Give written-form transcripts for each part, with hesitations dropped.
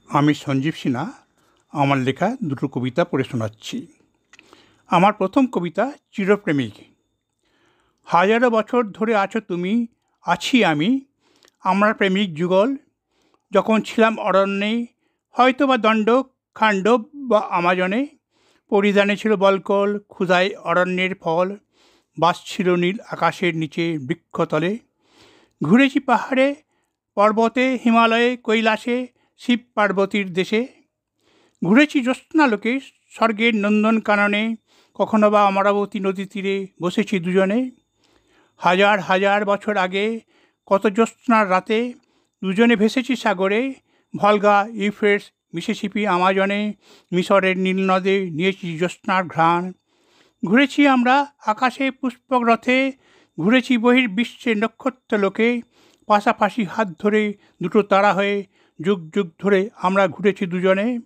আমি সঞ্জীব সিনহা আমার লেখা দুটো কবিতা পড়ে শোনাচ্ছি। আমার প্রথম কবিতা চিরপ্রেমিক। হাজারো বছর ধরে আছো তুমি, আছি আমি, আমরা প্রেমিক যুগল। যখন ছিলাম অরণ্যে, হয়তো বা দণ্ড খাণ্ডব বা আমাজনে, পরিধানে ছিল বলকল, ক্ষুধায় অরণ্যের ফল, বাস ছিল নীল আকাশের নিচে বৃক্ষতলে। ঘুরেছি পাহাড়ে পর্বতে, হিমালয়ে, কৈলাসে, শিব পার্বতীর দেশে। ঘুরেছি জ্যোৎস্নালোকে, স্বর্গের নন্দনকাননে, কখনো বা অমরাবতী নদী তীরে বসেছি দুজনে। হাজার হাজার বছর আগে কত জ্যোৎস্নার রাতে দুজনে ভেসেছি সাগরে, ভলগা, ইউফ্রেটস, মিসিসিপি, আমাজনে, মিশরের নীলনদে নিয়েছি জ্যোৎস্নার ঘ্রাণ। ঘুরেছি আমরা আকাশে পুষ্পক রথে, ঘুরেছি বহির্বিশ্বে নক্ষত্রলোকে, পাশাপাশি হাত ধরে দুটো তারা হয়ে যুগ যুগ ধরে আমরা ঘুরেছি দুজনে।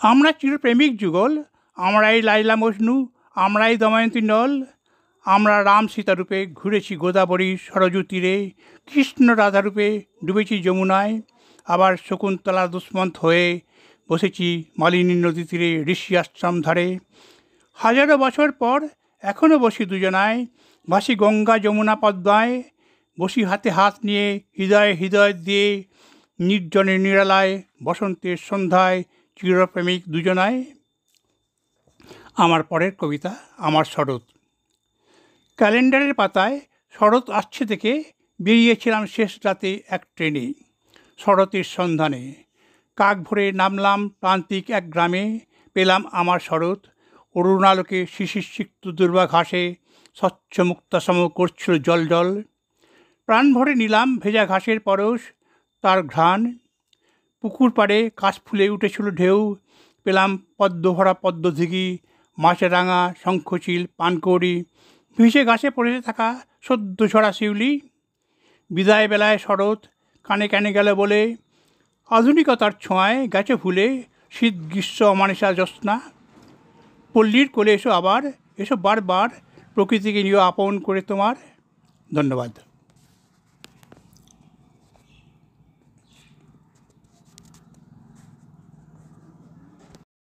আমরা চিরপ্রেমিক যুগল, আমরাই লাইলা মজনু, আমরাই দময়ন্তী নল। আমরা রাম সীতা রূপে ঘুরেছি গোদাবরী সরযূ তীরে, কৃষ্ণ রাধা রূপে ডুবেছি যমুনায়, আবার শকুন্তলা দুষ্মন্ত হয়ে বসেছি মালিনী নদী তীরে ঋষি আশ্রম ধারে। হাজারো বছর পর এখনও বসি দুজনায়, ভাসি গঙ্গা যমুনা পদ্মায়, বসি হাতে হাত নিয়ে হৃদয়ে হৃদয় দিয়ে, নির্জনে নিরালায় বসন্তের সন্ধ্যায় চিরপ্রেমিক দুজনায়। আমার পরের কবিতা আমার শরৎ। ক্যালেন্ডারের পাতায় শরৎ আসছে দেখে বেরিয়েছিলাম শেষ রাতে এক ট্রেনে, শরতের সন্ধানে। কাক ভরে নামলাম প্রান্তিক এক গ্রামে, পেলাম আমার শরৎ। অরুণালোকে শিশির সিক্ত দুর্বা ঘাসে স্বচ্ছ মুক্তাসম করছিল জল জল। প্রাণ ভরে নিলাম ভেজা ঘাসের পরশ, তার ঘ্রাণ। পুকুর পাড়ে কাশফুলে উঠেছিল ঢেউ, পেলাম পদ্মভরা পদ্মদিঘি, মাছরাঙা, শঙ্খচিল, পানকৌড়ি, ভিজে ঘাসে পড়ে থাকা সদ্য ঝরা শিউলি। বিদায় বেলায় শরৎ কানে কানে গেল বলে, আধুনিকতার ছোঁয়ায় গেছে ভুলে শীত গ্রীষ্ম অমানিসা জ্যোৎস্না। পল্লীর কোলে এসো আবার, এসো বারবার, প্রকৃতিকে নিয়ে আপন করে তোমার। ধন্যবাদ।